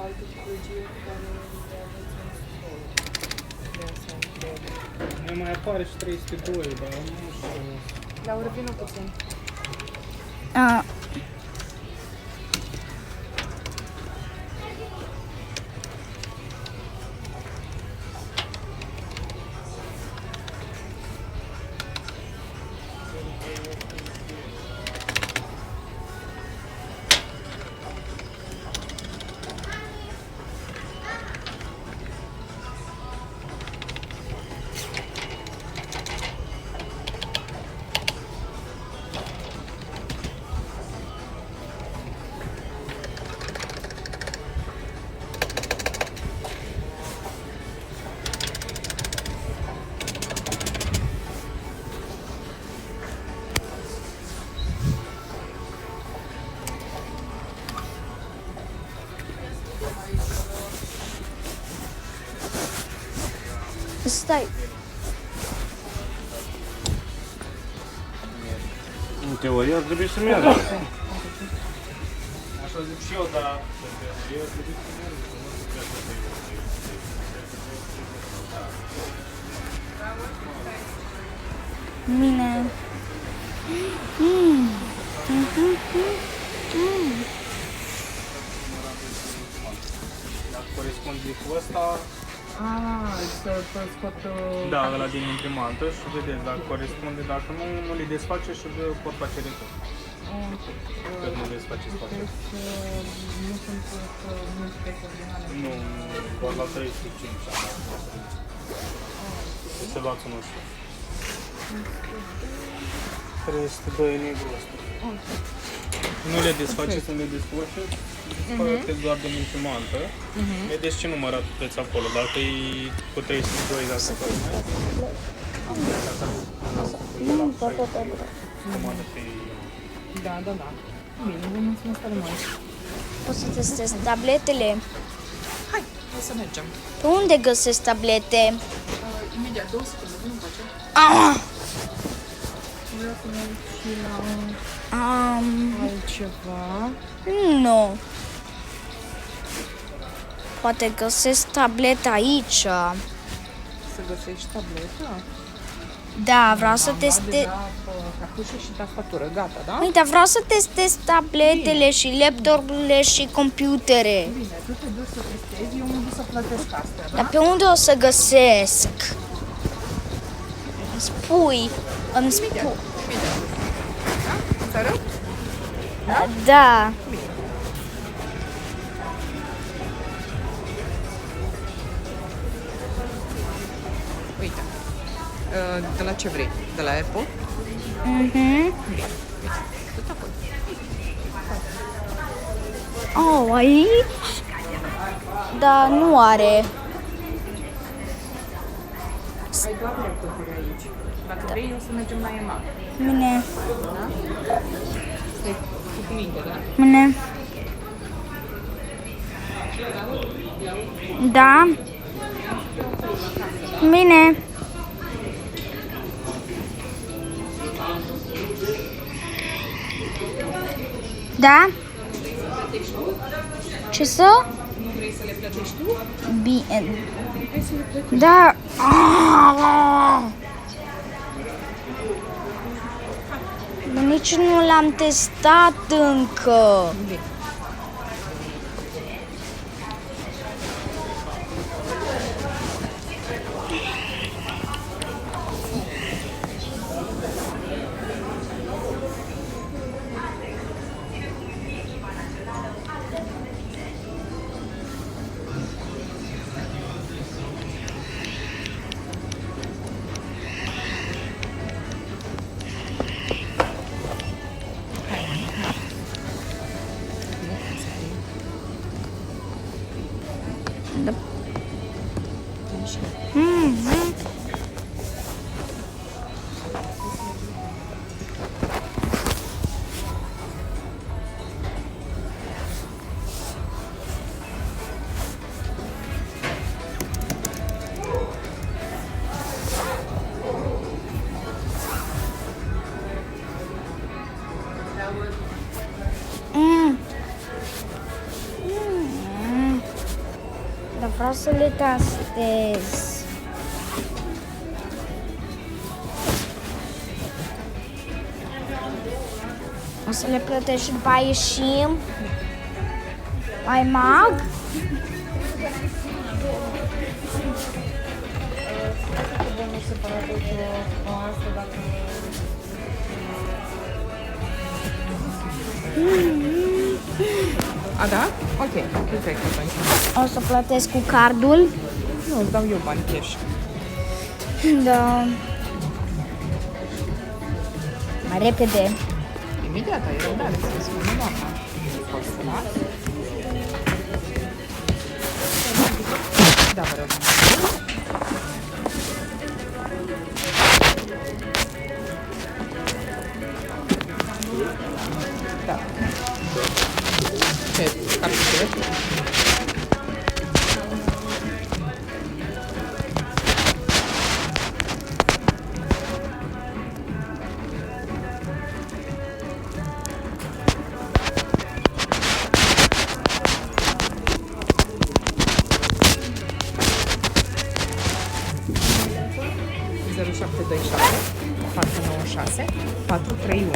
altă tipologie cu care le aveți un stol. De asemenea. Ne mai apare și 302, dar nu știu. Laura, vină puțin. A, stai. În teorie ar trebui să meargă. Așa zic și eu, dar în teorie ar trebui să meargă. Bine. Dacă corespunde cu ăsta, Să scot... da, ăla din imprimantă și vedeți dacă corespunde, dacă nu, nu le desface și vă pot face retur. Că nu desface spațiul. Nu sunt multe originale. Nu, doar la 305 am dat. Să luați unul și 302 negru ăsta. Nu le desface, să le desface. Spate doar din imprimantă. Vedeți ce număr aveți acolo. Dacă e cu 302, dacă faci mai. Comandă pe... Da. Bine, vă mulțumesc tare mult. Poți să testez tabletele? Hai să mergem. Pe unde găsesc tablete? Imediat, 2 secunde, nu face. Vreau să mă uit și la altceva. Nu. Poate găsesc tableta aici. Să găsești tableta. Da, vreau să Am luat testez. deja cartușe și tastatură, gata, da? Uite, vreau să testez tabletele și laptopurile și computere. Bine, tu te duci să testezi, eu mă duc să plătesc astea, da? Dar pe unde o să găsesc? Îmi spui. Imediat. Da? Îți arăt? Da. Uite. De la ce vrei? De la Apple? Du-te acolo. Oh, aici? Da, nu are. Ai doar laptopuri aici. Dacă vrei, o să mergem la EMA. Bine, Stai cu minte, da? bine. Da. Bine. Da? Ce să? Nu vrei să le plătești tu? Bine. Hai să le plătești. Da. Nici nu l-am testat încă. Bine. vreau să le tastez. O să le plătești și după aia ieșim. Mai mag? Nu separat o asta dacă... A, da? Ok, perfect atunci. O să plătesc cu cardul. Nu, îți dau eu bani cash. Da. Mai repede. Imediat, ai răbdare să spune doamna. Poți să las? Da, vă rog. Da. Ce? Capitule? Zero 727 496 431.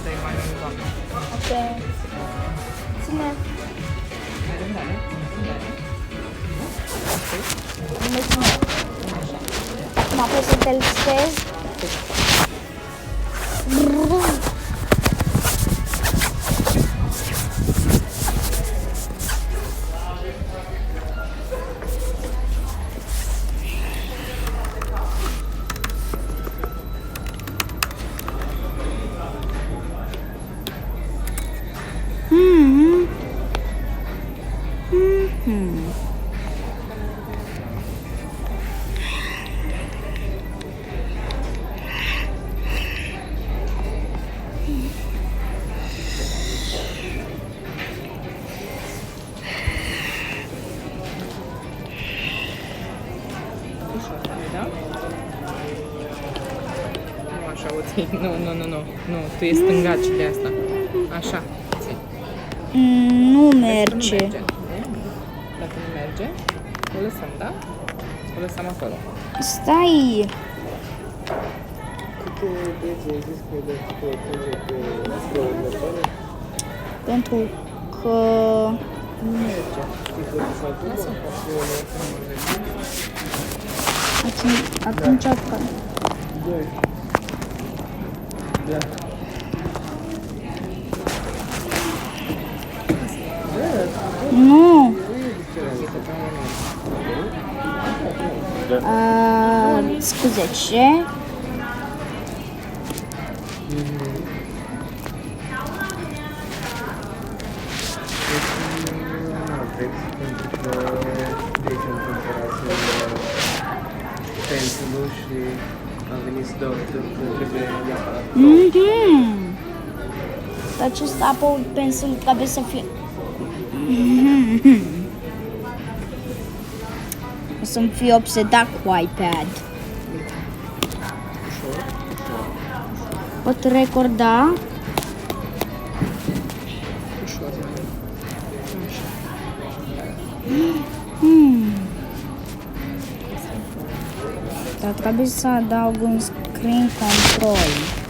Dai mai mult, doamne. Ok. Ține. Mai răbdare. Mulțumesc. Acum pot să te listez. Ușor, da? Nu așa o ții. Nu. Tu e stângaci de asta. Așa. Ții. Nu Nu merge. Dacă nu merge, o lăsăm, da? O lăsăm acolo. Stai. Pentru că... Nu merge. Lasă. Atunci nu. Scuze, ce? pensulul și am venit să dau retur, că trebuie neapărat. Acest Apple Pencil trebuie să fie... O să-mi fie obsedat cu iPad. Pot recorda? Ușor. Așa. Dar trebuie să adaug un screen control.